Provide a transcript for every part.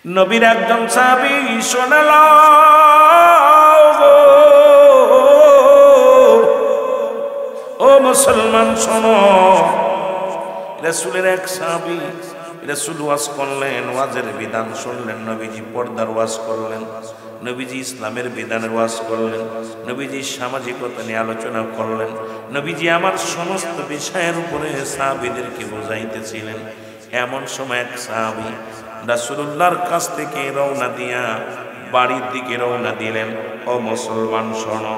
নবীর একজন সাহাবী শোনাল, ও মুসলমান শোনো, রাসূলের এক সাহাবী, রাসূল ওয়াজ করলেন, ওয়াজের বিধান শুনলেন, নবীজি পর্দার ওয়াজ করলেন, নবীজি ইসলামের বিধানের ওয়াজ করলেন, নবীজি সামাজিকতা নিয়ে আলোচনা করলেন, নবীজি আমার সমস্ত বিষয়ের উপরে সাহাবীদেরকে বোঝাইতেছিলেন। এমন সময় এক সাহাবী রাসূলুল্লাহর কাছ থেকে রওনা দিয়া বাড়ির দিকে রওনা দিলেন। ও মুসলমান শোনো,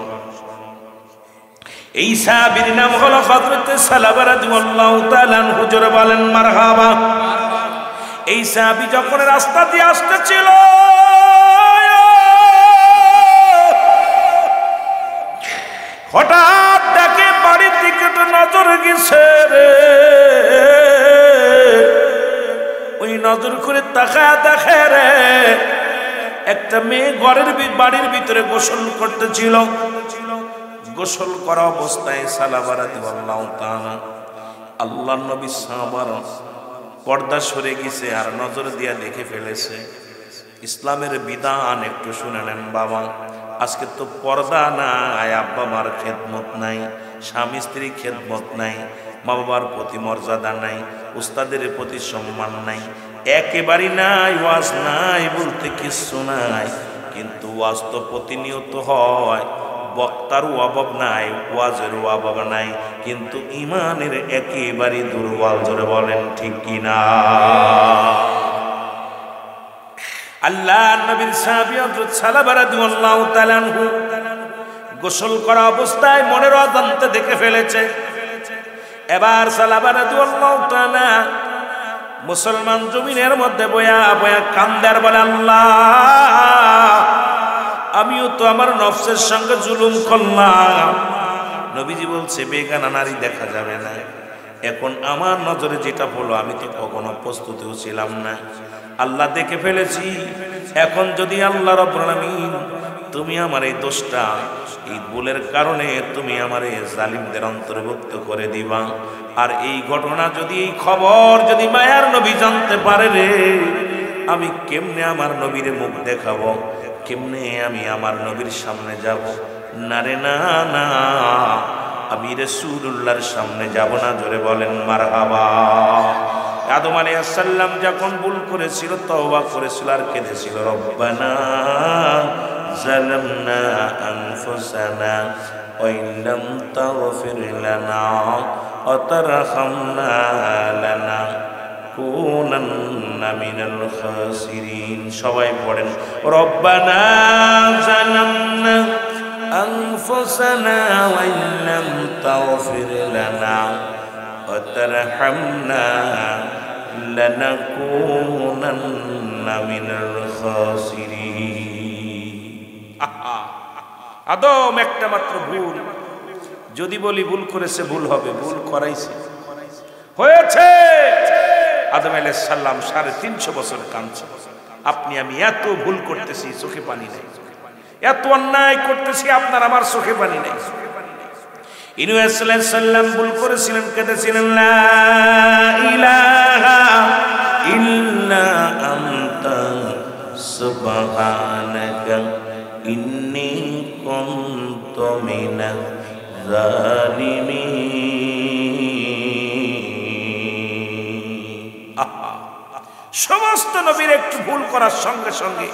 এই সাহাবীর নাম হলো হযরত সালাবা রাদিয়াল্লাহু তাআলা আনহু। জোরে বলেন মারহাবা। এই সাহাবী যখন রাস্তা দিয়ে আসতেছিল, হঠাৎ দেখে বাড়ির দিকে তো নজর গেছে রে। ওই নজর করে তাকায় দেখে রে, একটা মেয়ে বাড়ির ভিতরে গোসল করতেছিল। গোসল করা অবস্থায় সালাবা রাদিয়াল্লাহু তাআলা, আল্লাহর নবী সাহাবার পর্দা সরে গেছে আর নজর দিয়া দেখে ফেলেছে। ইসলামের বিধান একটু শুনে নেন বাবা। আজকে তো পর্দা নাই, আব্বা মার খেদমত নাই, স্বামী স্ত্রী খেদমত নাই, মা বাবার প্রতি মর্যাদা নাই, উস্তাদের প্রতি সম্মান নাই, একেবারেই নাই। ওয়াজ নাই বলতে কিচ্ছু নাই, কিন্তু ওয়াজ তো প্রতিনিয়ত হয়। বক্তারও অভাব নাই, ওয়াজেরও অভাব নাই, কিন্তু ইমানের একেবারে দুর্বল। জোরে বলেন ঠিক কিনা? আল্লাহ নবীর সাহাবী হযরত সালাবা রাদিয়াল্লাহু তাআলা আনহু গোসল করা অবস্থায় মনের অজান্তে দেখে ফেলেছে। এবার সালাবা রাদিয়াল্লাহু তাআলা মুসলমান জমিনের মধ্যে বয়া বয়া কান্দার বলে, আল্লাহ, আমিও তো আমার নফসের সঙ্গে জুলুম করলাম। নবীজি বলছে, বেগানা নারী দেখা যাবে না। এখন আমার নজরে যেটা পড়লো, আমি তো কখনো প্রস্তুতিও ছিলাম না, আল্লাহ দেখে ফেলেছি। এখন যদি আল্লাহ রাব্বুল আলামিন তুমি আমার এই দোষটা, এই ভুলের কারণে তুমি আমার এই জালিমদের অন্তর্ভুক্ত করে দিবা, আর এই ঘটনা যদি, এই খবর যদি মায়ার নবী জানতে পারে রে, আমি কেমনে আমার নবীর মুখ দেখাবো, কেমনে আমি আমার নবীর সামনে যাব? না রে না না, আমি রাসূলুল্লাহর সামনে যাব না। জোরে বলেন মারহাবা। আদম আলাইহিস সালাম যখন ভুল করেছিল, তওবা করেছিল আর কেঁদেছিল, রব্বানা যালামনা আনফুসানা ওয়া ইল্লাম তাগফির লানা ওয়া তারহামনা লানাকুনান্না মিনাল খাসিরিন। সবাই পড়েন, রব্বানা যালামনা আনফুসানা ওয়া ইল্লাম তাগফির লানা ওয়া তারহামনা লানাকুনান্না মিনাল খাসিরিন। আদম একটা মাত্র ভুল, যদি বলি ভুল করেছে, ভুল হবে, ভুল করাইছে, হয়েছে। আদম আলাইহিস সালাম 350 বছর কাঁদছে। আপনি আমি এত ভুল করতেছি, চোখে পানি নাই, এত অন্যায় করতেছি, আপনার আমার চোখে পানি নাই। ইনুস আলাইহিস সালাম ভুল করেছিলেন, কেঁদেছিলেন, লা ইলাহা ইল্লা আনতা সুবহানাকা ইন্নী কুনতু মিনাজ জালিমিন। সমস্ত নবীর একটু ভুল করার সঙ্গে সঙ্গে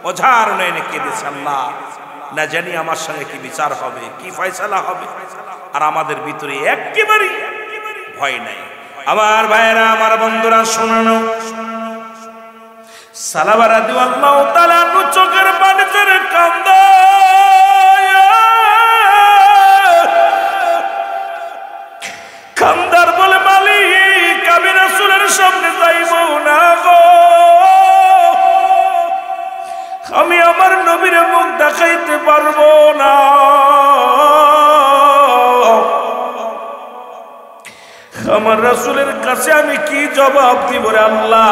অঝার নয়নে কেঁদেছে, আল্লাহ, না জানি আমার সঙ্গে কি বিচার হবে, কি ফয়সালা হবে। আর আমাদের ভিতরে একেবারেই ভয় নাই। আমার ভাইয়েরা, আমার বন্ধুরা, শোনানো, সালাবা রাদিয়াল্লাহু তাআলা আনহু চোখের পানি ছেড়ে কান্দে। কান্দার বলে, মালিক, আমি রাসূলের সামনে যাইব না গো, আমি আমার নবীর মুখ দেখাইতে পারবো না। আমার রাসূলের কাছে আমি কি জবাব দিব রে আল্লাহ?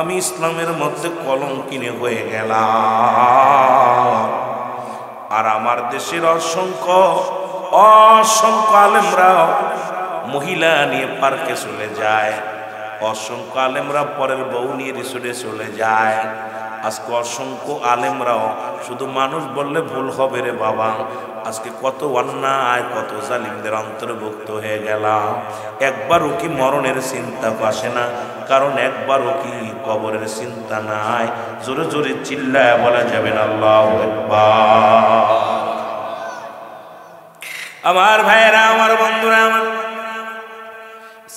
আমি ইসলামের মধ্যে কলঙ্কিনী হয়ে গেলাম। আর আমার দেশের অসংখ্য আলেমরা মহিলা নিয়ে পার্কে চলে যায়, অসংখ্য আলেমরা পরের বউ নিয়ে রিসোর্টে চলে যায়। আজকে অসংখ্য আলেমরাও শুধু মানুষ বললে ভুল হবে রে বাবা, আজকে কত অন্যায় কত জালিমদের অন্তর্ভুক্ত হয়ে গেলাম। একবারও কি মরণের চিন্তা আসে না? কারণ একবারও কি কবরের চিন্তা নাই? জোরে জোরে চিল্লায় বলা যাবে না আল্লাহু আকবার। আমার ভাইয়েরা, আমার বন্ধুরা, আমার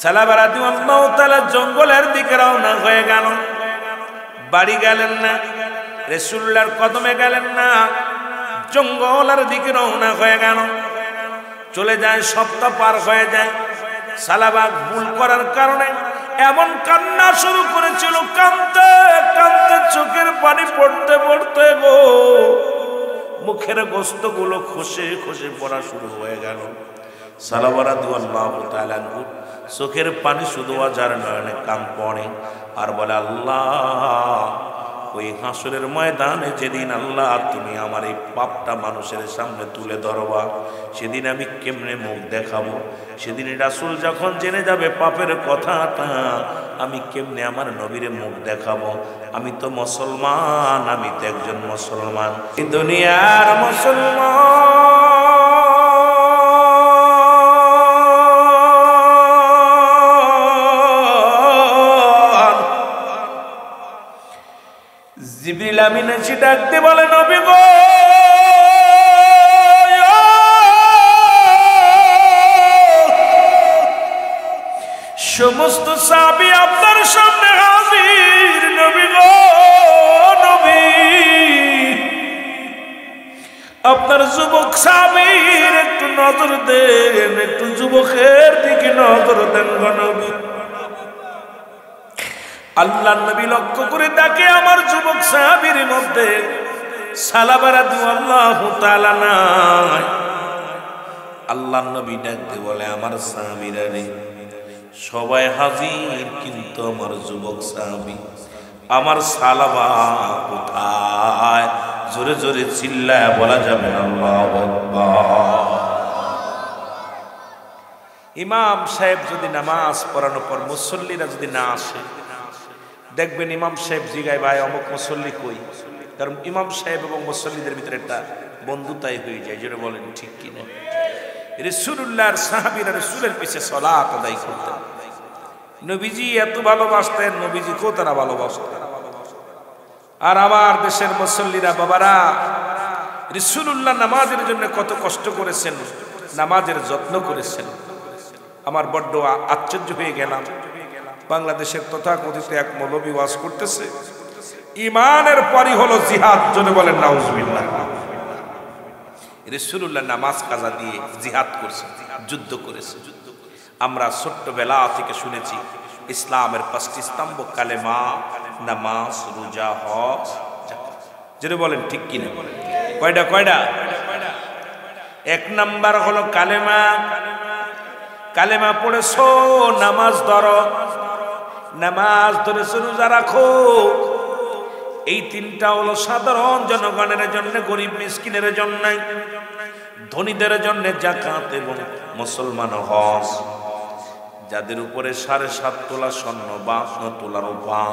সালাবা রাদিয়াল্লাহু তাআলা জঙ্গলের দিকে রওনা হয়ে গেল। বাড়ি গেলেন না, রাসূলুল্লাহর কদমে গেলেন না, জঙ্গলের দিকে রওনা হয়ে গেল। চলে যায়, সপ্তাহ পার হয়ে যায়। সালাবা ভুল করার কারণে এমন কান্না শুরু করেছিল, কাঁদতে কাঁদতে চোখের পানি পড়তে পড়তে গো মুখের গোস্তগুলো খসে খসে পড়া শুরু হয়ে গেল। সালাবা রাদিয়াল্লাহু তাআলা আনহু চোখের পানি শুধু আজার নয়নে কান পড়ে আর বলে, আল্লাহ, ওই হাসরের ময়দানে যেদিন আল্লাহ তুমি আমার এই পাপটা মানুষের সামনে তুলে ধরবা, সেদিন আমি কেমনে মুখ দেখাবো? সেদিন রাসূল যখন জেনে যাবে পাপের কথাটা, আমি কেমনে আমার নবীরে মুখ দেখাবো? আমি তো মুসলমান, আমি তো একজন মুসলমান, এই দুনিয়ার মুসলমান। জিবরিল আমিন এসে ডাকতে বলে, নবী গো, সমস্ত সাহাবী আপনার সামনে হাজির। নবী গো, নবী, আপনার যুবক সাহাবীর একটু নজর দেন, একটু যুবকের দিকে নজর দেন গো নবী। আল্লাহর নবী লক্ষ্য করে দেখে আমার যুবক সাহাবীর মধ্যে সালাবা রাদিয়াল্লাহু তাআলা নাই। আল্লাহর নবী ডাকতে বলে, আমার সাহাবীরা রে, সবাই হাজির, কিন্তু আমার যুবক সাহাবী, আমার সালাবা কোথায়? জোরে জোরে চিল্লায় বলা যাবে না আল্লাহু আকবার। ইমাম সাহেব যদি নামাজ পড়ানোর পর মুসল্লিরা যদি না আসে, দেখবেন ইমাম সাহেব জিগায়, ভাই অমুক মুসল্লি কই? কারণ ইমাম সাহেব এবং মুসল্লিদের ভিতরে একটা বন্ধুতাই হয়ে যায়, যেটা বলেন ঠিক কিনা? রাসূলুল্লাহর সাহাবীরা রাসূলের পিছে সালাত আদায় করতেন। নবীজি এত ভালোবাসতেন, নবীজিকেও তারা ভালোবাসতেন। আর আমার দেশের মুসল্লিরা বাবারা, রাসূলুল্লাহ নামাজের জন্য কত কষ্ট করেছেন, নামাজের যত্ন করেছেন। আমার বড্ড আশ্চর্য হয়ে গেলাম, বাংলাদেশের তথাকথিত এক মৌলবী ওয়াজ করতেছে, ইমানের পরই হলো জিহাদ। জোরে বলেন নাউজুবিল্লাহ। রাসূলুল্লাহ নামাজ কাজা দিয়ে জিহাদ করেছে, যুদ্ধ করেছে। আমরা ছোট্টবেলা থেকে শুনেছি ইসলামের 5টি স্তম্ভ কালেমা, নামাজ, রোজা, হজ, যাকাত। জোরে বলেন ঠিক কিনা? কয়টা কয়টা? 1 নাম্বার হলো কালেমা। কালেমা পড়েছো, নামাজ ধরো, নামাজ ধরেছো, রোজা রাখো। এই 3টা হলো সাধারণ জনগণের জন্য, গরিব মিসকিনের জন্য, ধনীদের জন্য যাকাত এবং মুসলমান হজ। যাদের উপরে 7.5 তোলা স্বর্ণ বা 9 তোলা রূপা,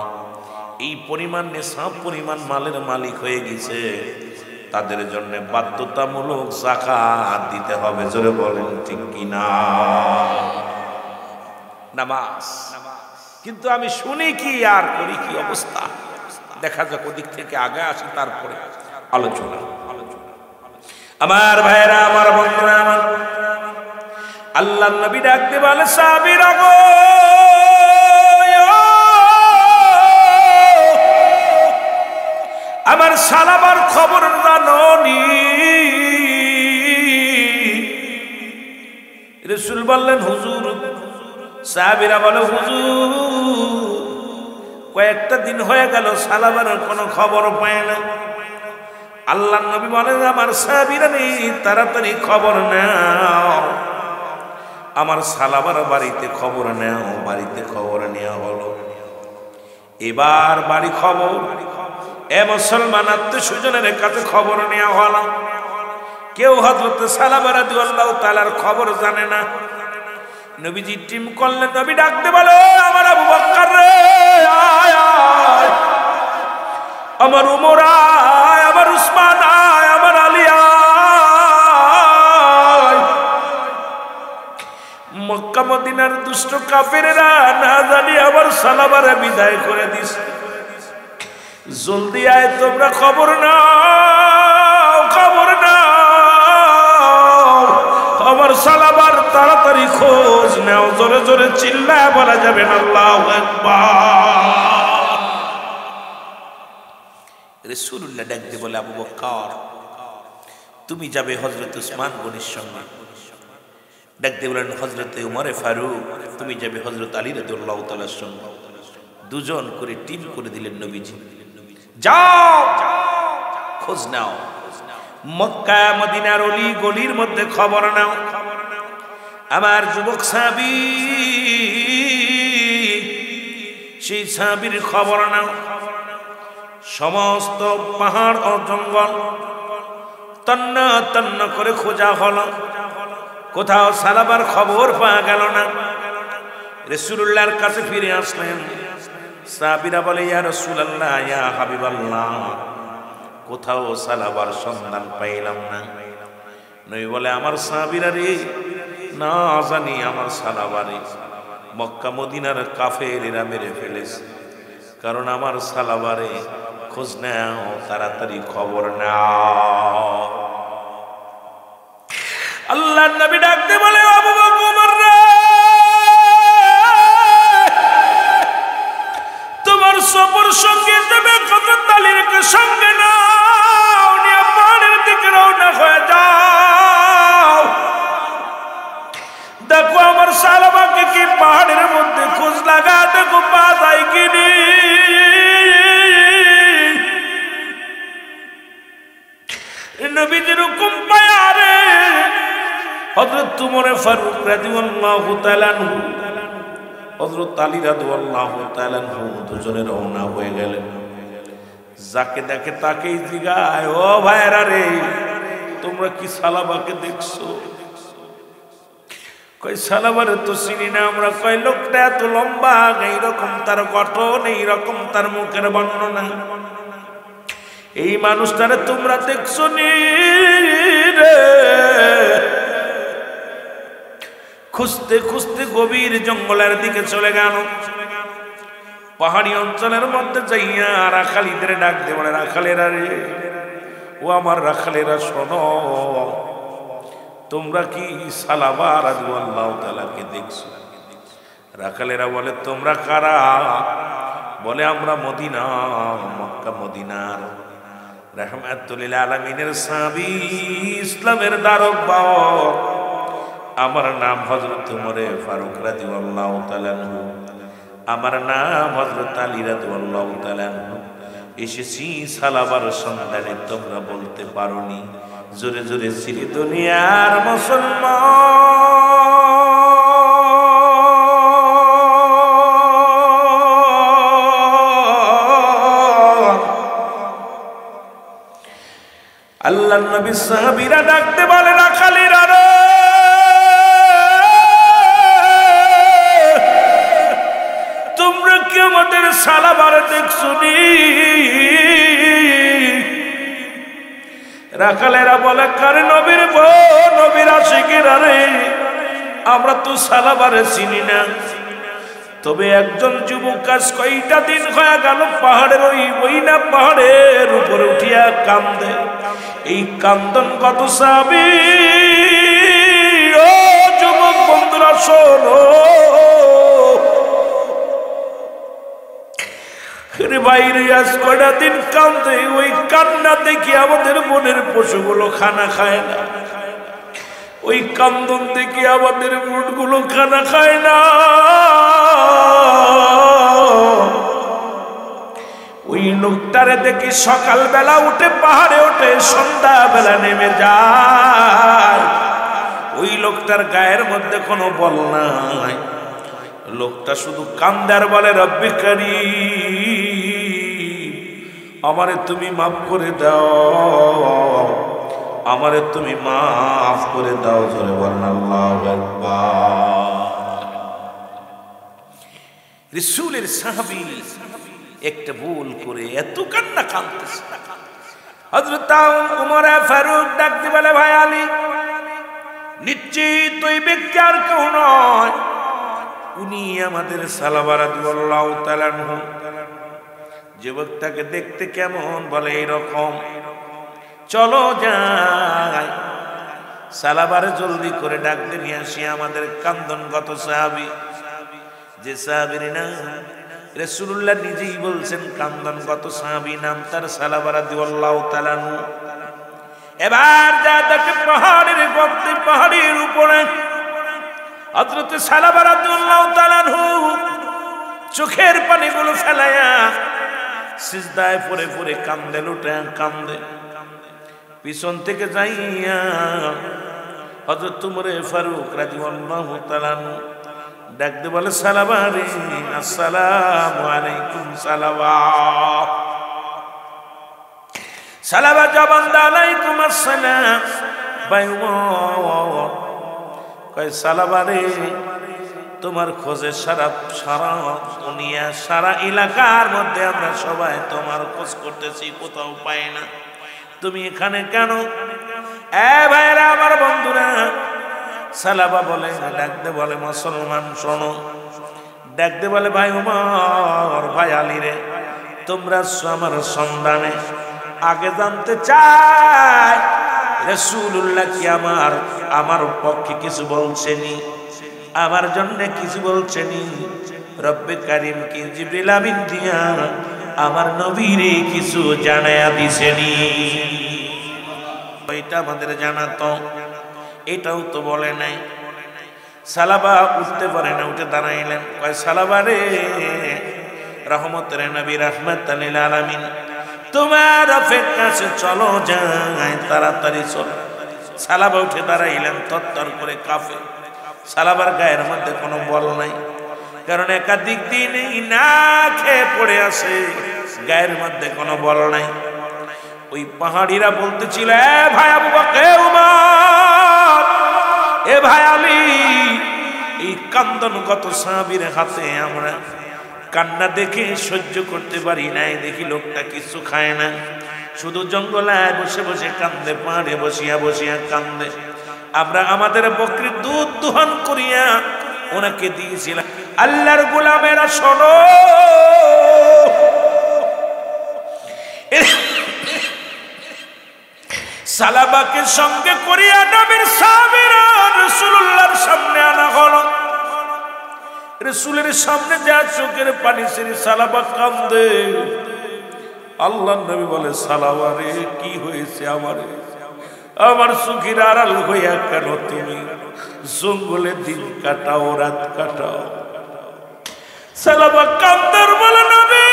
এই পরিমাণ নেশাব পরিমাণ মালের মালিক হয়ে গেছে, তাদের জন্য বাধ্যতামূলক যাকাত দিতে হবে। জোরে বলেন ঠিক কিনা? নামাজ। কিন্তু আমি শুনি কি আর করি কি অবস্থা, দেখা যাক ওদিক থেকে আগে আসি, তারপরে আলোচনা। আমার ভাইরা, আমার বন্ধুরা, আমার আল্লাহর নবী ডাকতে বলে, সাহাবীরা গো, আমার সালাবার খবর জানোনি? রাসূল বললেন, হুজুর। সাহাবীরা বলে, হুজুর, কয়েকটা দিন হয়ে গেল সালাবার কোনো খবর পায় না। আল্লাহর নবী বলেন, আমার সাহাবীরা নেই, তাড়াতাড়ি খবর নাও, আমার সালাবার বাড়িতে খবর নাও। বাড়িতে খবর নেওয়া হলো। এবার বাড়ি খবর, এ মুসলমান আত্মীয়-স্বজনের কাছে খবর নেওয়া হলো। কেউ হযরত সালাবা রাদিয়াল্লাহু তাআলার খবর জানে না। নবীজি টিম করলেন, নবী ডাকতে বলে, আমার আবু বকর আমার উমর আয়, আমার উসমান আয়, আমার আলী আয়। মক্কা মদিনার দুষ্ট কাফেরেরা না জানি আমার সালাবারে বিদায় করে দিস। জলদি আয়, তোমরা খবর নাও, খবর নাও, আমার সালাবার তাড়াতাড়ি খোঁজ নাও। জোরে জোরে চিল্লায় বলা যাবে না আল্লাহু আকবার। রাসূলুল্লাহ ডাক দিয়ে বলে, আবু বকর তুমি যাবে হযরত উসমান গনির সঙ্গে। ডাক দিয়ে বলেন, হযরত উমরে ফারুক তুমি যাবে হযরত আলী রাদিয়াল্লাহু তাআলার সঙ্গে। দুজন করে টিম করে দিলেন নবীজি। যাও খোঁজ নাও, মক্কা মদিনার অলি গলির মধ্যে খবর নাও। আমার যুবক সাহাবী, সেই সাহাবীর খবর নাও। সমস্ত পাহাড় ও জঙ্গল তন্ন তন্ন করে খোঁজা হলো, কোথাও সালাবার খবর পাওয়া গেল না। রাসূলুল্লাহর কাছে ফিরে আসলেন। সাহাবীরা বলে, ইয়া রাসূলুল্লাহ, ইয়া হাবিবাল্লাহ, কোথাও সালাবার সন্ধান পাইলাম না। নবী বলে, আমার সাহাবীরা রে, না জানি আমার সালাবারে মক্কা মদিনার কাফেরেরা মেরে ফেলেছে, কারণ আমার সালাবারে খোঁজ নাও, তাড়াতাড়ি খবর নাও। আল্লাহর নবী ডাকতে বলে, আবু বকর রে, তোমার সফর সঙ্গে যাবে হযরত আলীর সঙ্গে নাও, নিয়ে পাহাড়ের দিকে রওনা হয়ে যাও। দেখো আমার সালাবাকে কি পাহাড়ের মধ্যে খোঁজ লাগা, দেখো পা যায় কিনি। নবীজির হুকুম পায়া রে হযরত উমর ফারুক রাদিয়াল্লাহু তাআলা আনহু, হযরত আলী রাদিয়াল্লাহু তাআলা আনহু দুজনে রওনা হয়ে গেলেন। যাকে দেখে তাকেই জিগায়, ও ভাইরা রে, তোমরা কি সালাবাকে দেখছো? কই সালাবারে তো চিনি না আমরা। কয় লোকটা এত লম্বা, এইরকম তার গঠন, এইরকম তার মুখের বর্ণনা, এই মানুষটারে তোমরা দেখছো নি রে? খুঁজতে খুঁজতে গভীর জঙ্গলের দিকে চলে গেল। পাহাড়ি অঞ্চলের মধ্যে যাইয়া রাখালিদের ডাক দিয়ে বলে, রাখালেরা রে, ও আমার রাখালেরা শোনো, তোমরা কি সালাবা রাদিয়াল্লাহু তাআলাকে দেখছো? রাখালেরা বলে, তোমরা কারা? বলে, আমরা মদিনা, মক্কা মদিনার রাহমাতুল লিল আলামিনের সাহাবী, ইসলামের ধারক বাহক। আমার নাম হযরত উমর ফারুক রাদিয়াল্লাহু তাআলা আনহু, আমার নাম হযরত আলী রাদিয়াল্লাহু তাআলা আনহু। এসেছি সালাবার সন্ধানে, তোমরা বলতে পারোনি। জোরে জোরে চিরি দুনিয়ার মুসলমান। আল্লাহর নবী সাহাবীরা ডাকতে বলে, রাখালেরা রে, তোমরা কি আমাদের সালাবার দেখছো নি? রাখালেরা বলে, কারে নবীর বউ, নবীর আশিকেরা রে, আমরা তো সালাবারে চিনি না। তবে একজন যুবক আজ কয়টা দিন হয়ে গেল পাহাড়ের ওই না পাহাড়ের উপরে উঠিয়া কান্দে। এই কান্দন কত সাহাবী, ও যুবক বন্ধুরা শোনো রে বাইরে, আজ কয়টা দিন কান্দে। ওই কান্না দেখি আমাদের মনের পশুগুলো খানা খায় না, ওই কান্দন দেখি আমাদের মনগুলো খানা খায় না। ওই লোকটারে দেখি সকালবেলা উঠে পাহাড়ে ওঠে, সন্ধ্যাবেলা নেমে যায়। ওই লোকটার গায়ের মধ্যে কোনো বল নাই, লোকটা শুধু কান্দার বলে, রব্বি কারীম, আমারে তুমি মাফ করে দাও, আমারে তুমি মাফ করে দাও। জোরে বলেন আল্লাহু আকবার। রাসূলের সাহাবী একটা ভুল করে এত কান্না কাঁদতেছে। হযরত ওমর ফারুক ডাকতে বলে, ভাই আলী, নিশ্চিত ওই ব্যক্তি আর কেউ নয়, উনি আমাদের সালাবা রাদিয়াল্লাহু তাআলা আনহু। যুবকটাকে দেখতে কেমন? বলে এইরকম। চলো যাই, সালাবারে জলদি করে ডাকতে নিয়ে আসি আমাদের কান্দনগত সাহাবী। যে সাহাবীর নাম রাসূলুল্লাহ নিজেই বলছেন কান্দনগত সাহাবী, নাম তার সালাবা রাদিয়াল্লাহু তাআলা আনহু। এবার যা দেখে পাহাড়ের উপরে হযরত সালাবা রাদিয়াল্লাহু তাআলা আনহু চোখের পানিগুলো ফেলায়া সিজদায় পড়ে পড়ে কান্দে, লুটে কান্দে। পিছন থেকে যাইয়া হযরত ওমর ফারুক রাদিয়াল্লাহু তাআলা আনহু ডাকতে বলে, সালাবা রে, আসসালামু আলাইকুম। সালাবা জবান দা, আলাইকুম আসসালাম। ভাই ওমর কয়, সালাবা রে, তোমার খোঁজে সারা দুনিয়া, সারা এলাকার মধ্যে আমরা সবাই তোমার খোঁজ করতেছি, কোথাও পাই না, তুমি এখানে কেন? এ ভাইরা, আমার বন্ধুরা, সালাবা বলে, ডাকতে বলে, মুসলমান শোনো। ডাকতে বলে, ভাই ওমর, ভাই আলী রে, তোমরা আমার সন্ধানে আগে জানতে চাই রাসূলুল্লাহ কি আমার পক্ষে কিছু বলছেনি, আমার জন্য কিছু বলছেনি? রব্বে কারীম কি জিবরিল আমিন দিয়া আমার নবীরে কিছু জানায়া দিছেনি? এটা আমাদের জানাতো, এটাও তো বলে নাই। সালাবা উঠতে পারে না, উঠে দাঁড়াইলেন। কয়, সালাবা রে, রহমতের নবী, রাহমাতাল লিল আলামিন, তোমার কাছে চলো যাই, তাড়াতাড়ি চলো। সালাবা উঠে দাঁড়াইলেন, তত্তর করে কাঁপে। সালাবার গায়ের মধ্যে কোনো বল নাই, কারণ একাধিক দিন না খেয়ে পড়ে আসে, গায়ের মধ্যে কোনো বল নাই। ওই পাহাড়িরা বলতেছিল, এ ভাই আবু বকর, উমর, এ ভাই আলী, এই কান্দনগত সাহাবীর হাতে আমরা কান্না দেখে সহ্য করতে পারি নাই। দেখি লোকটা কিছু খায় না, শুধু জঙ্গলায় বসে বসে কান্দে, পাহাড়ে বসিয়া বসিয়া কান্দে। আমরা আমাদের বকরির দুধ দোহন করিয়া ওনাকে দিয়েছিলাম। আল্লাহর গোলামেরা শোনো, সালাবাকে সঙ্গে করিয়া নবীর সাহাবীরা রাসূলুল্লাহর সামনে আনা হলো। রাসূলের সামনে যা চোখের পানি ছেড়ে সালাবা কান্দে। আল্লাহর নবী বলে, সালাবা রে, কি হয়েছে আমার চোখের আড়াল হইয়া কেন তুমি জঙ্গলে দিন কাটাও, রাত কাটাও? সালাবা কান্দার বলে, নবী,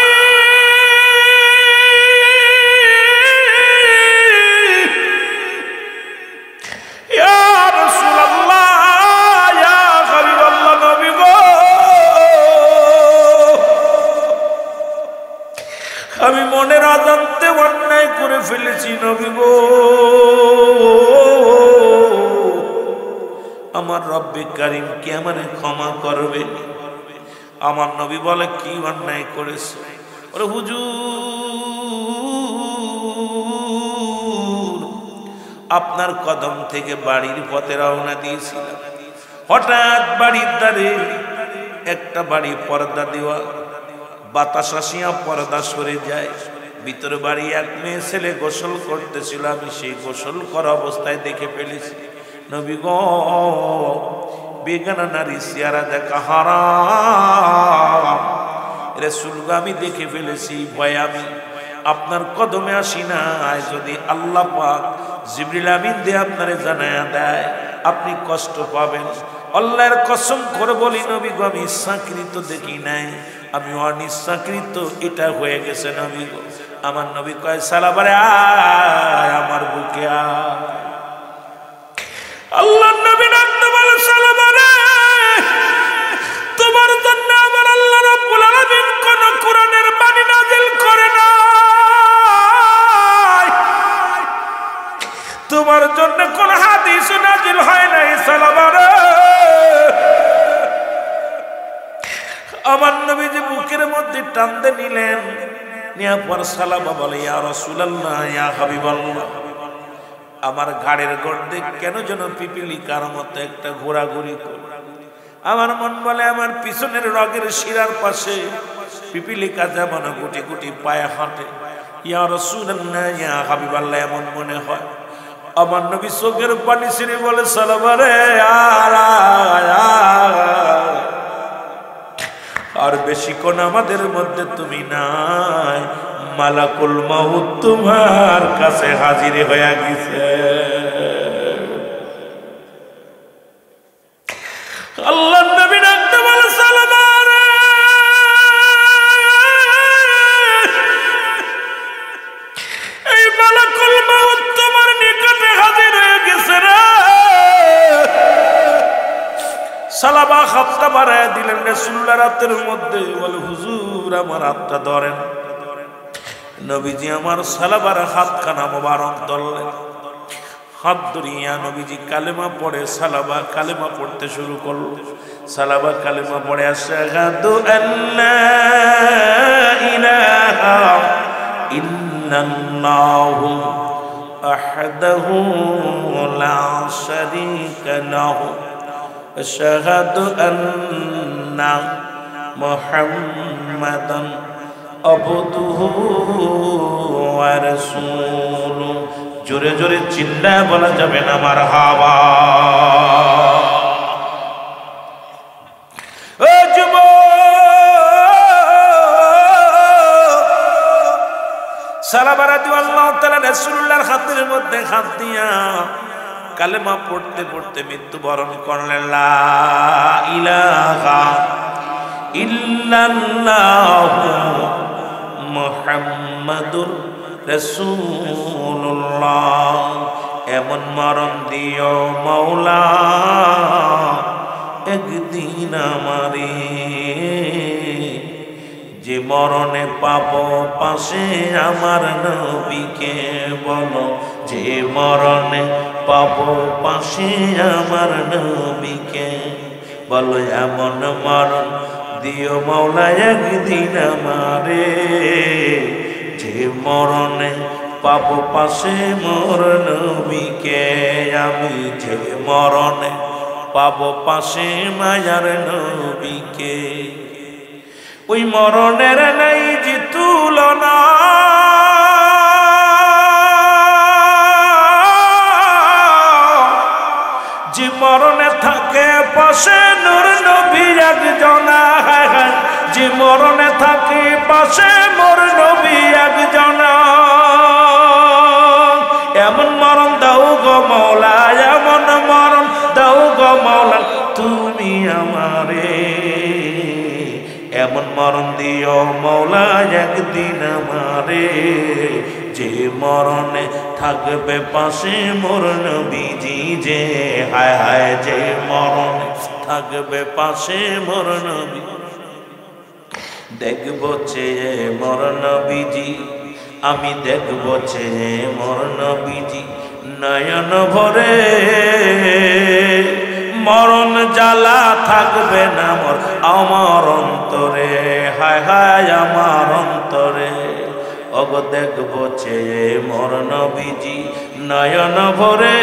আমি মনের অজান্তে অন্যায় করে ফেলেছি নবী গো, আমার রব্বে কারীম কি আমারে ক্ষমা করবে? আমার নবী বলে, কি অন্যায় করেছে? বলে, হুজুর, আপনার কদম থেকে বাড়ির পথে রওনা দিয়েছিলাম, হঠাৎ বাড়ির দ্বারে একটা বাড়ি পর্দা দেওয়া, বাতাস আসিয়া পর্দা সরে যায়, ভিতরে বাড়ি এক মেয়ে ছেলে গোসল করতেছিল, আমি সেই গোসল করা অবস্থায় দেখে ফেলেছি। নবী গো, বেগানা নারী চেহারা দেখা হারাম। রাসূল গো, আমি দেখে ফেলেছি, ভয় আমি আপনার কদমে আসি না। যদি আল্লাহ পাক জিবরিল আমিন দিয়ে আপনারে জানায়া দেয়, আপনি কষ্ট পাবেন। আল্লাহর কসম করে বলি নবী গো, আমি ইচ্ছাকৃত দেখি নাই, আমি অনিচ্ছাকৃত এটা হয়ে গেছে নবী গো। আমার নবী কয়, সালাবারে আয় আমার বুকে আয়। আল্লাহর নবী ডাকতে বলে, সালাবারে, তোমার জন্য আমার আল্লাহ রাব্বুল আলামিন কোন কোরআনের বাণী নাযিল করে না, তোমার জন্য কোন হাদিস নাযিল হয় নাই। সালাবারে, আমার নবী যে বুকের মধ্যে টানতে নিলেন, নেওয়ার পর সালাবা বলে ইয়া রাসূলুল্লাহ ইয়া হাবিবাল্লাহ, আমার ঘাড়ের গর্দে কেন যেন পিপিলিকার মতো একটা ঘোরাঘুরি করে। আমার মন বলে আমার পিছনের রগের শিরার পাশে পিপিলিকা যেমন গুটি গুটি পায়ে হাঁটে। ইয়া রাসূলুল্লাহ ইয়া হাবিবাল্লাহ, এমন মনে হয়। আমার নবী চোখের পানি ছেড়ে বলে সালাবা রে, আর বেশিক্ষণ আমাদের মধ্যে তুমি নাই, মালাকুল মাউত তোমার কাছে হাজির হয়ে গেছে। আল্লাহর নবী ডাকতে বলে সালাবা রে, এই মালাকুল মাউত তোমার নিকটে হাজির হয়ে গেছে রে। সালাবা হাতটা বাড়ায় দিলেন রাসূলুল্লাহর হাতের মধ্যে, বলে হুজুর আমার হাতটা ধরেন। নবীজি আমার সালাবার হাতখানা মোবারক ধরলেন। হাত ধরিয়া নবীজি কালেমা পড়ে সালাবা কালেমা পড়তে শুরু করল। সালাবা কালেমা পড়ে আশহাদু আল্লা ইলাহা ইল্লাল্লাহু আহদাহু লা শারীকা লাহু আশহাদু আন্না মুহাম্মাদান আবদুহু ওয়া রাসূলুহু। জোরে জোরে চিল্লায় বলা যাবে না মারহাবা। ও যুবক, সালাবা রাদিয়াল্লাহু তাআলা রাসূলুল্লাহর হাতের মধ্যে হাত দিয়া কালেমা পড়তে পড়তে মৃত্যুবরণ করলেন। লা ইলাহা ইল্লাল্লাহু মুহাম্মাদুর রাসূলুল্লাহ। এমন মরণ দিও মাওলা একদিন আমারে, যে মরণে পাবো পাশে আমার নবীকে। বলো, যে মরণে পাবো পাশে আমার নবীকে। বলো, এমন মরণ দিও মাওলা একদিন আমারে, যে মরণে পাবো পাশে মোর নবীকে। আমি যে মরণে পাবো পাশে মায়ার নবীকে। ওই মরণের নাই যে তুলনা, যে মরণে থাকে পাশে নূর নবী একজনা। যে মরণে থাকে পাশে মোর নবী একজনা। এমন মরণ দাও গো মাওলা, এমন মরণ দাও গো মাওলা তুমি আমারে। এমন মরণ দিও মাওলা একদিন আমারে, যে মরণে থাকবে পাশে মোর নবীজি। যে হায় হায়, যে মরণে থাকবে পাশে মোর নবী। দেখব চেয়ে মোর নবীজি, আমি দেখব চেয়ে মোর নবীজি নয়ন ভরে। মরণ জ্বালা থাকবে না মোর আমার অন্তরে। হায় হায় আমার অন্তরে। ওগো দেখব চেয়ে মোর নবীজি নয়ন ভরে।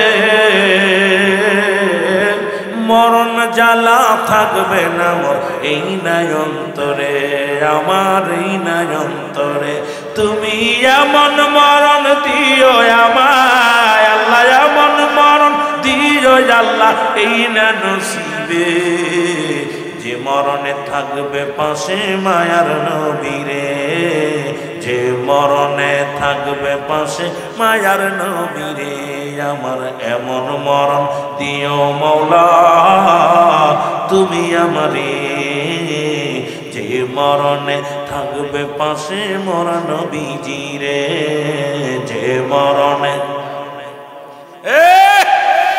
মরণ জ্বালা থাকবে না মোর এই নাই অন্তরে, আমার এই নাই অন্তরে। তুমি এমন মরণ দিও আমায় আল্লাহ, এমন মরণ দিও আল্লাহ এই না নসিবে। যে মরণে থাকবে পাশে মায়ার নবীরে, যে মরণে থাকবে পাশে মায়ার নবীরে। আমার এমন মরণ দিও মাওলা তুমি আমারে, যে মরণে থাকবে পাশে মোর নবীজি রে। যে মরণে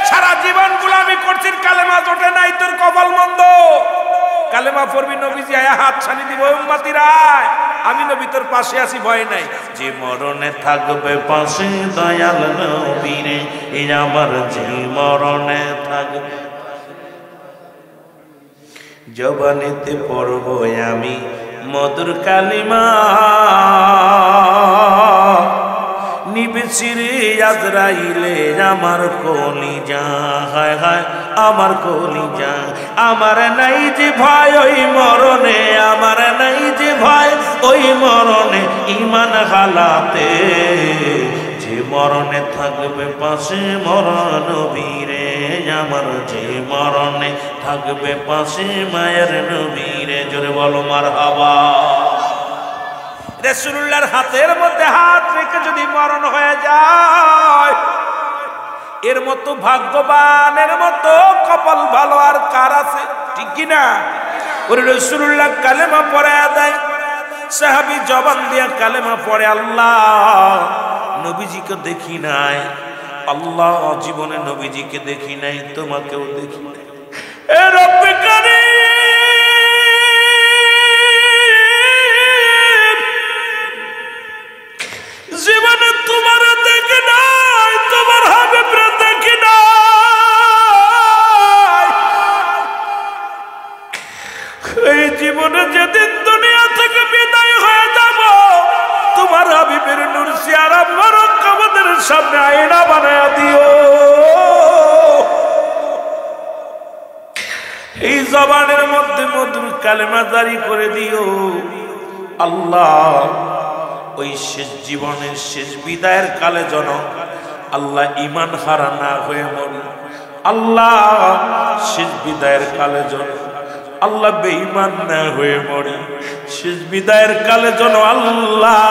সারা জীবন গোলামি করছিস, কালেমা জোটে নাই তোর কপাল মন্দ। কালেমা পড়বি, নবীজি আয়া হাত ছানি দিব, উম্মতিরা আমি নবী তোর পাশে আছি, ভয় নাই। যে মরণে থাকবে পাশে দয়াল নবীরে, এই আমার যে মরণে থাকবে। জবানেতে পড়ব আমি মধুর কালিমা নিবে চিরে আজরাইলে আমার কলিজা, হায় হায় আমার কলিজা। আমার নাই যে ভয় ওই মরণে, আমার নাই যে ভয় ওই মরণে, ঈমান হালাতে যে মরণে থাকবে পাশে মরণ নবীরে আমার, যে মরণে থাকবে পাশে মায়ের নবীরে। জোরে বলো মারহাবা। রাসূলুল্লাহর হাতের মধ্যে হাত রেখে যদি মরণ হয়ে যায়, এর মতো ভাগ্যবান, এর মতো কপাল ভালো আর কার আছে? ঠিক কি না? ওরে রাসূলুল্লাহ কালেমা পড়ে দেয়, সাহাবী জবান দিয়া কালেমা পড়ে, আল্লাহ নবীজিকে দেখি নাই, আল্লাহ জীবনে নবীজিকে দেখি নাই, তোমাকেও দেখি নাই। এ রব্বে কারীম, জীবনে তোমার দেখি নাই, তোমার হাবিবরে দেখি নাই। এই জীবনে যেদিন দুনিয়া থেকে বিদায় হয়ে যাব, তোমার হাবিবের নূর চেহারা মোবারক আমাদের সামনে আয়না বানায়া দিও। এই জবানের মধ্যে মধুর কালেমা জারি করে দিও আল্লাহ। ওই শেষ জীবনের শেষ বিদায়ের কালে যেন আল্লাহ ঈমান হারা না হয়ে মরি। আল্লাহ শেষ বিদায়ের কালে যেন আল্লাহ বেঈমান না হয়ে মরি। শেষ বিদায়ের কালে যেন আল্লাহ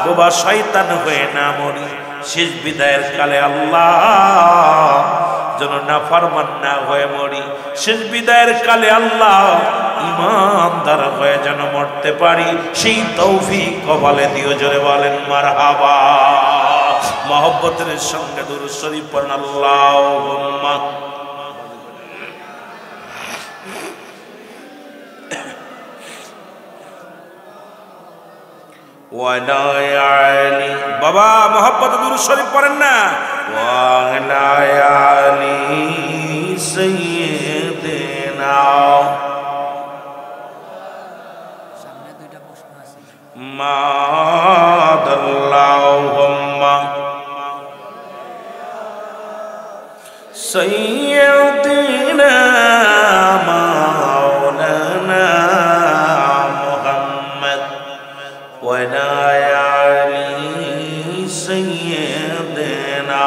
বোবা শয়তান হয়ে না মরি। শেষ বিদায়ের কালে আল্লাহ যেন নাফরমান না হয়ে মরি। শেষ বিদায়ের কালে আল্লাহ ঈমানদার হয়ে যেন মরতে পারি, সেই তৌফিক কপালে দিও। জোরে বলেন মারহাবা। মহব্বতের সঙ্গে দুরূদ শরীফ পড়েন আল্লাহুম্মা ওয়ালা আলি। বাবা মহব্বত দুরূদ শরীফ পড়েন না। ওয়ালা আলি সাইয়্যিদিনা। সামনে দুইটা প্রশ্ন আছে। মাদাল্লাহুম্মা সাইয়্যিদিনা মাওলানা মুহাম্মদ ওয়ালা আলি সাইয়্যিদিনা।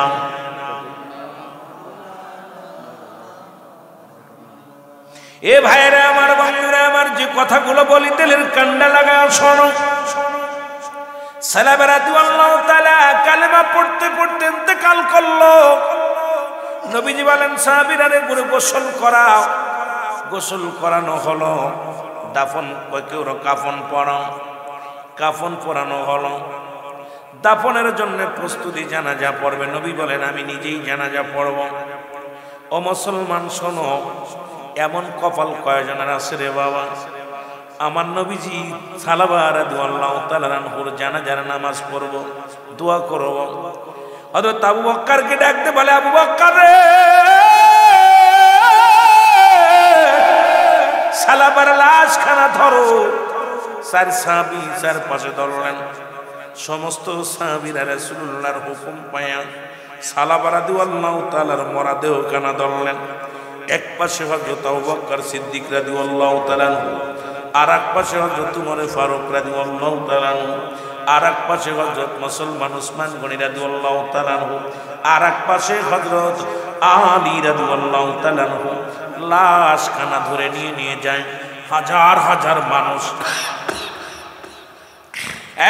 এ ভাইরা আমার, বন্ধুরা আমার, যে কথাগুলো বলি তেলের কান্ডা লাগাও শোনো। সাহাবা রাদিয়াল্লাহু তাআলা কালেমা পড়তে পড়তে ইন্তেকাল করলো। নবীজি বলেন সাহাবীরা রে পুরো গোসল করাও। গোসল করানো হলো, দাফন কেউ কাফন পরাও, কাফন পরানো হলো। দাফনের জন্য প্রস্তুতি, জানাজা পড়বে। নবী বলেন আমি নিজেই জানাজা পড়ব। ও মুসলমান শোনো, এমন কপাল কয়জনের আছে রে বাবা। আমার নবীজি সাহাবা রাদিয়াল্লাহু তাআলা আনহুর জানাজার নামাজ পড়ব, দোয়া করব। হযরত আবু বকরকে ডাকতে বলে, আবু বকর রে, সাহাবার লাশ খানা ধরো। চার সাহাবী চার পাশে ধরলেন। সমস্ত সাহাবীরা রাসূলুল্লাহর হুকুম পায়া সাহাবা রাদিয়াল্লাহু তাআলার মরা দেহ খানা ধরলেন। এক পাশে হযরত আবু বকর সিদ্দিক রাদিয়াল্লাহু তাআলা, আর এক পাশে হযরত উমর ফারুক রাদিয়াল্লাহু তাআলা, আর এক পাশে হযরত মুসলমান উসমান গনি রাদিয়াল্লাহু তাআলা, আর এক পাশে হযরত আলী রাদিয়াল্লাহু তাআলা। লাশ খানা ধরে নিয়ে যায় হাজার হাজার মানুষ।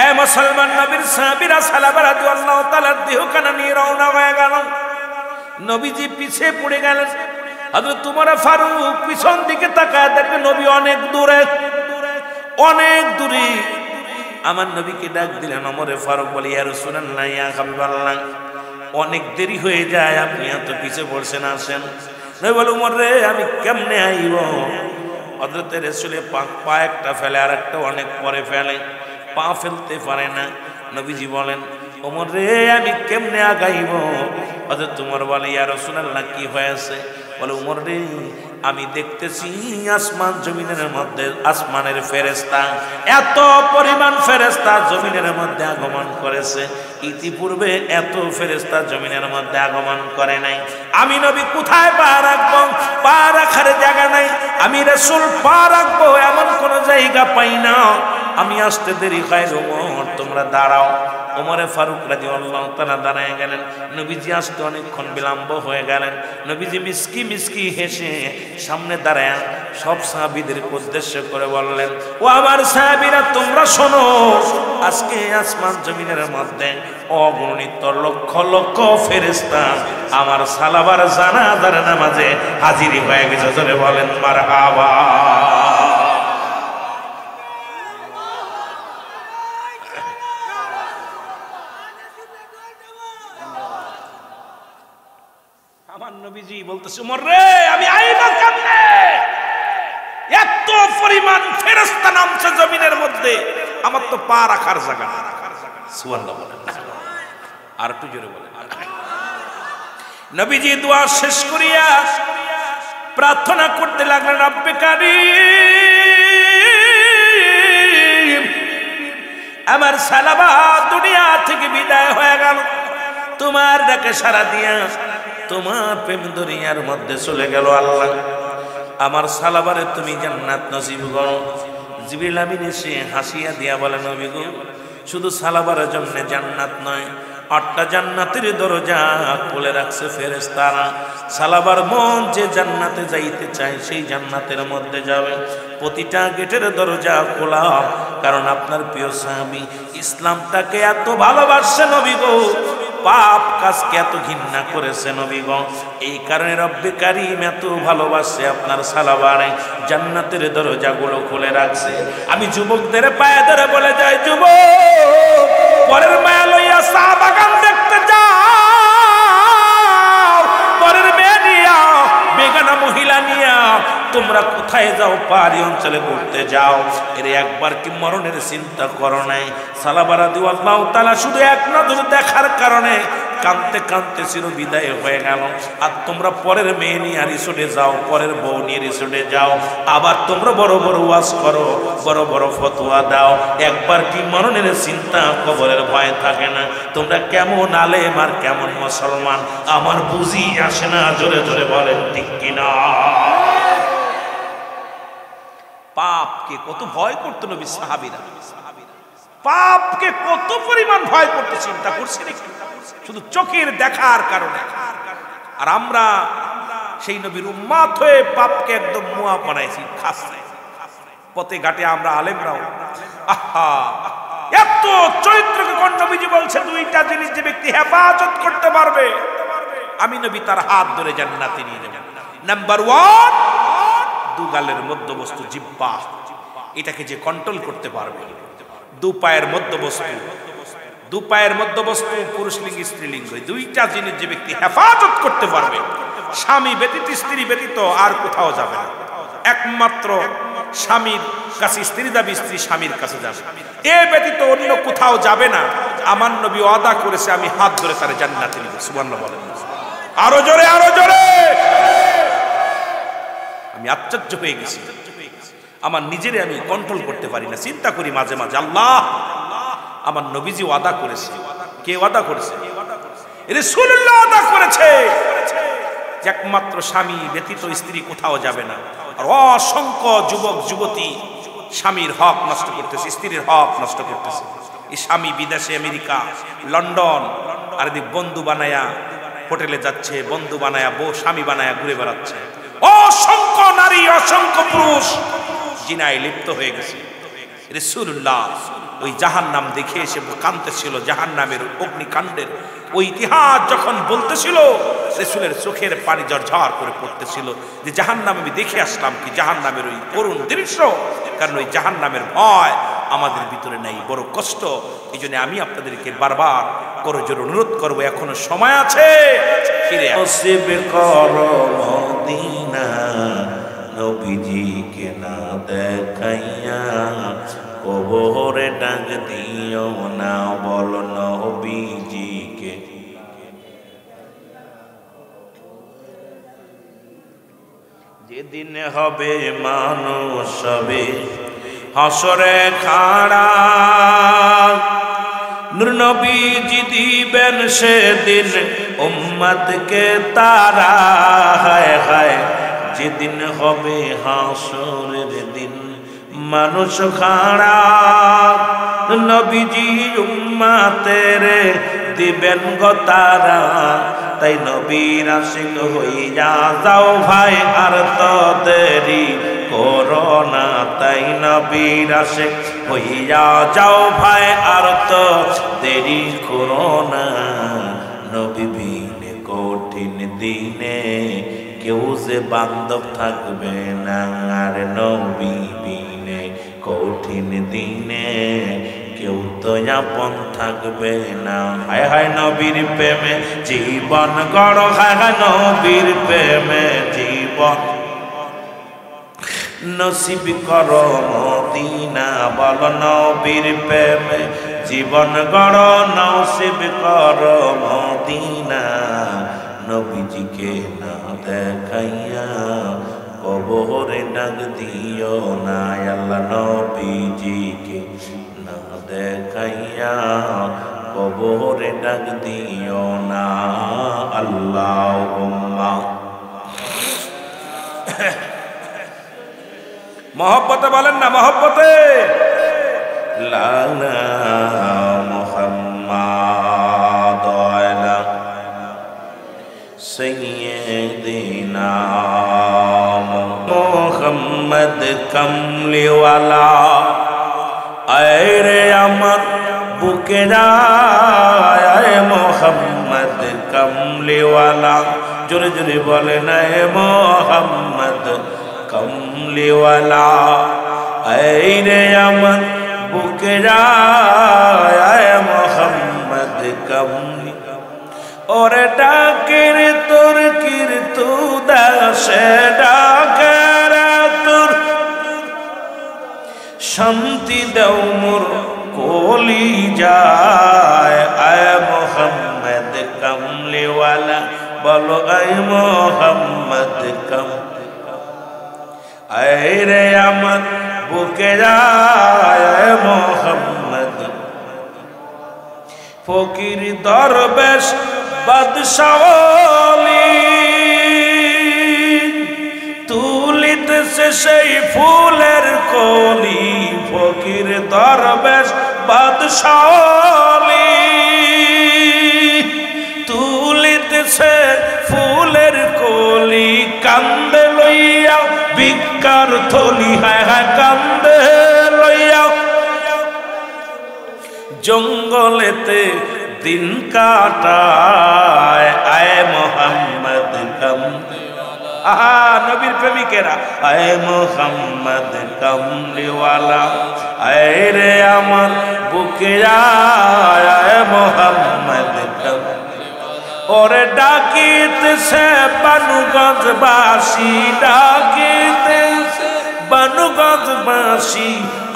এ মুসলমান নবীর সাহাবীরা সাহাবা রাদিয়াল্লাহু তাআলা দেহ খানা নিয়ে রওনা হয়ে গেল। নবীজি পিছে পড়ে গেলেন। হযরত উমর ফারুক পিছন দিকে তাকায় দেখে নবী অনেক দূরে, অনেক দূরে। আমার নবীকে ডাক দিলেন। ওমর ফারুক বলে, ইয়া রাসূলুল্লাহ, ইয়া হাবিবাল্লাহ, অনেক দেরি হয়ে যায়, আপনি এত পিছে পড়ছেন, আসেন। নবী বলে, উমর রে, আমি কেমনে আইব? হযরত রাসূলের পা একটা ফেলে আর একটা অনেক পরে ফেলে, পা ফেলতে পারে না। নবীজি বলেন, ওমর রে, আমি কেমনে আগাইব? হযরত উমর বলে, ইয়া রাসূলুল্লাহ, কি হয়েছে? বলে, উমর রে, আমি দেখতেছি আসমান জমিনের মধ্যে, আসমানের ফেরেশতা এত পরিমাণ ফেরেশতা জমিনের মধ্যে আগমন করেছে, ইতিপূর্বে এত ফেরেশতা জমিনের মধ্যে আগমন করে নাই। আমি নবী কোথায় পা রাখবো? পা রাখার জায়গা নাই। আমি রাসূল পা রাখবো এমন কোন জায়গা পাই না। আমি আসতে দেরি হয়, ওমর তোমরা দাঁড়াও। ওমরে ফারুক রাদিয়াল্লাহু তাআলা দাঁড়ায় গেলেন। নবীজি আসতে অনেকক্ষণ বিলম্ব হয়ে গেলেন। নবীজি মিসকি মিসকি হেসে সামনে দাঁড়ায় সব সাহাবীদের উদ্দেশ্য করে বললেন, ও আমার সাহাবীরা তোমরা শোনো, আজকে আসমান জমিনের মধ্যে অগণিত লক্ষ লক্ষ ফেরেশতা আমার সালাবার জানাজার নামাজে হাজির হয়ে গেছে। জোরে বলেন মারহাবা। আমার নবীজি বলতেছে, ওমর রে আমি আইব কেমনে? এত পরিমাণ ফেরেশতা নামছে জমিনের মধ্যে, আমার তো পা রাখার জায়গা না। সুবহানাল্লাহ বলেন, আর একটু জোরে বলেন। নবীজি দোয়া শেষ করিয়া প্রার্থনা করতে লাগলেন, রব্বে কারীম, আমার সালাবা দুনিয়া থেকে বিদায় হয়ে গেল, তোমার ডাকে সাড়া দিয়া তোমার প্রেম দুনিয়ার মধ্যে চলে গেল। আল্লাহ আমার সালাবারে তুমি জান্নাত নসিব করো। জিবরিল আমিন এসে হাসিয়া দিয়া বলে, নবী গো, শুধু সালাবারের জন্য জান্নাত নয়, 8টা জান্নাতের দরজা খুলে রাখছে ফেরেশতারা। সালাবার মন যে জান্নাতে যাইতে চায় সেই জান্নাতের মধ্যে যাবে। প্রতিটা গেটের দরজা খোলা, কারণ আপনার প্রিয় সাহাবী ইসলামটাকে এত ভালোবাসছে নবী গো, পাপ কাজকে এত ঘৃণা করেছে নবী গো। এই কারণে রব্বে কারীম এত ভালোবাসে আপনার সালাবারে জান্নাতের দরজাগুলো খুলে রাখছে। আমি যুবকদের পায়ে ধরে বলে যাই, যুবক পরের মায়া লইয়া চা বাগান দেখতে যাও, পরের মেয়ে নিয়া বেগানা মহিলা নিয়া তোমরা কোথায় যাও? পাহাড়ি অঞ্চলে ঘুরতে যাও। এর একবার কি মরণের চিন্তা করো নাই? সালাবা রাদিয়াল্লাহু তাআলা শুধু এক নজর দেখার কারণে কাঁদতে কাঁদতে চির বিদায় হয়ে গেল। আর তোমরা পরের মেয়ে নিয়ে রিসোর্টে যাও, পরের বউ নিয়ে রিসোর্টে যাও, আবার তোমরা বড় বড় ওয়াজ করো, বড় বড় ফতোয়া দাও। একবার কি মরণের চিন্তা, কবরের ভয় থাকে না? তোমরা কেমন আলেম আর কেমন মুসলমান আমার বুঝি আসে না। জোরে জোরে বলেন ঠিক কিনা? পাপকে কত ভয় করতো নবী সাহাবীরা, পাপকে কত পরিমাণ ভয় করতে চিন্তা করছেন একটু, শুধু চোখের দেখার কারণে। আর আমরা সেই নবীর উম্মত হয়ে পাপকে একদম মুয়া বানাইছি, খাস পথে ঘাটে আমরা আলেমরাও। আহা, এত চরিত্রকে কোন নবীজি বলছে 2টা জিনিস যে ব্যক্তি হেফাজত করতে পারবে, আমি নবী তার হাত ধরে জান্নাতে নিয়ে যাব। নাম্বার 1, দুগালের মধ্যবস্তু জিহ্বা, এটাকে যে কন্ট্রোল করতে পারবে। 2 পায়ের মধ্যবস্তু, 2 পায়ের মধ্যবস্তু পুরুষলিঙ্গ স্ত্রীলিঙ্গ, 2টা জিনিস যে ব্যক্তি হেফাজত করতে পারবে, স্বামী ব্যতীত স্ত্রী ব্যতীত আর কোথাও যাবে না। একমাত্র স্বামীর কাছে স্ত্রী যাবে, স্ত্রী স্বামীর কাছে যাবে, এ ব্যতীত অন্য কোথাও যাবে না। আমার নবী ওয়াদা করেছে আমি হাত ধরে তার জান্নাতে নিব। সুবহানাল্লাহ বলেন, আরো জোরে আরো জোরে। আমি আশ্চর্য হয়ে গেছি, আমার নিজেরে আমি কন্ট্রোল করতে পারি না। চিন্তা করি মাঝে মাঝে, আল্লাহ আমার নবীজি ওয়াদা করেছে। কে ওয়াদা করেছে? রাসূলুল্লাহ ওয়াদা করেছে যে একমাত্র স্বামী ব্যতীত স্ত্রী কোথাও যাবে না। আর অসংখ্য যুবক যুবতী স্বামীর হক নষ্ট করতেছে, স্ত্রীর হক নষ্ট করতেছে। এই স্বামী বিদেশে, আমেরিকা, লন্ডন, আর এদিক বন্ধু বানায়া হোটেলে যাচ্ছে, বন্ধু বানায়া বউ স্বামী বানায়া ঘুরে বেড়াচ্ছে। অসংখ্য নারী, অসংখ্য পুরুষ জিনায় লিপ্ত হয়ে গেছে। রাসূলুল্লাহ ওই জাহান্নাম দেখে এসে কাঁদতেছিল, জাহান্নামের অগ্নিকাণ্ডের ওই ইতিহাস যখন বলতেছিল, রাসূলের চোখের পানি ঝরঝর করে পড়তেছিল যে জাহান্নাম আমি দেখে আসলাম কি জাহান্নামের ওই করুণ দৃশ্য। কারণ ওই জাহান্নামের ভয় আমাদের ভিতরে নাই, বড় কষ্ট। এই জন্য আমি আপনাদেরকে বারবার করজোড়ে অনুরোধ করবো, এখনো সময় আছে, ফিরে আসবে করো মদিনা, নবীজিকে না দেখাইয়া কবরে ডাক দিও না, বল নবীজিকে। যে দিন হবে মানুষ সবে হাসরে খাড়া, নূর নবীজি দিবেন সেদিন উম্মতকে তারা। হায় হায় যেদিন হবে হাসরের দিন মানুষ খাড়া, নবীজি উম্মতের দিবেন গো তারা। তাই নবীর আশিক হইয়া যাও ভাই আর তো দেরি করো না, তাই নবীর আশিক হইয়া যাও ভাই আর তো দেরি করো না। নবী বিনে কঠিন দিনে কেউ যে বান্ধব থাকবে না, আর নবী বিনে কঠিন দিনে কেউ তো আপন থাকবে না। হায় হায় নবীর প্রেমে জীবন গড়, হায় হায় নবীর প্রেমে জীবন নসিব করো মদিনা। বল নবীর প্রেমে জীবন গড় নসিব করো মদিনা। নবীজিকে না দেখাইয়া কবরে ডাক দিও না, আল্লাহ নবীজিকে না দেখাইয়া কবরে ডাক দিও না। আল্লাহুম্মা মহব্বতে বলেন না, মহব্বতে লালা মুহাম্মাদ আলা সাইয়্যিদিনা মুহাম্মদ কমলিওয়ালা। আরে আমার বুকে যায় মোহাম্মদ কমলিওয়ালা, জোরে জোরে বলেন এ মোহাম্মদ কমলিওয়ালা। আরে আমার বুকে যায় মোহাম্মদ কমলি, ওরে ডাকের তোর কীর্তু দাসে ডাকের তোর শান্তি দেও মোর কলি যায়। আয় মোহাম্মদ কমলিওয়ালা, বলো আয় মোহাম্মদ কম। আয় রে আমার বুকে যায় মোহাম্মদ, ফকির দরবেশ বাদশাওয়ালি তুলিতেছে সেই ফুলের কলি। ফকির দরবেশ বাদশাওয়ালি তুলিতেছে ফুলের কলি, কান্দে লইয়া ভিক্ষার থলি। হায় হায় কান্দে লইয়া জঙ্গলেতে দিন কাটায়। আয় মোহাম্মদ কম, আহা নবীর প্রেমিকেরা, আয় মোহাম্মদ কমলিওয়ালা। আয় রে আমার বুকে আয় মোহাম্মদ কম, ওরে ডাকিতেছে বানুগঞ্জবাসী, ডাকিতেছে বানুগঞ্জবাসী।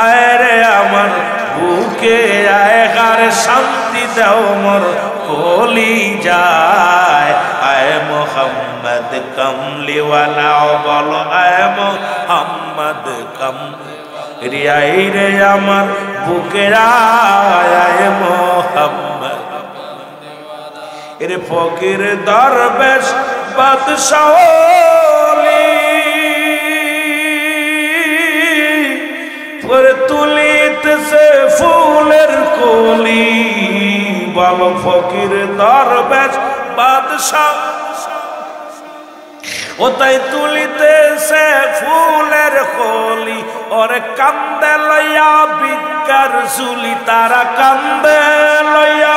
আয় রে আমার বুকে আয়, হারে শান্তি দাও মোর কলি যায়। আয় মোহাম্মদ কমলিওয়ালা, বলো আয় মোহাম্মদ কম। রিয়াই রে আমার বুকে আয় মোহাম্মদ, এর ফকির দরবেশ বাদশাওয়ালি পরে তুলিতেছে ফুলের কলি। বলো ফকির দরবেশ বাদশাহ, ও তাই তুলিতেছে ফুলের কলি। ওরে কান্দে লইয়া ভিক্ষার ঝুলি, তারা কান্দে লইয়া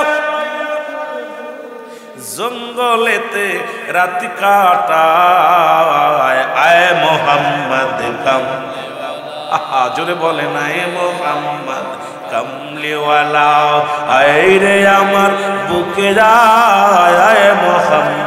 জঙ্গলেতে রাত কাটায়। আয় মোহাম্মদ কম, আহা জোরে বলে না এ মোহাম্মদ কমলিওয়ালা। আয় রে আমার বুকে যায় আয় মোহাম্মদ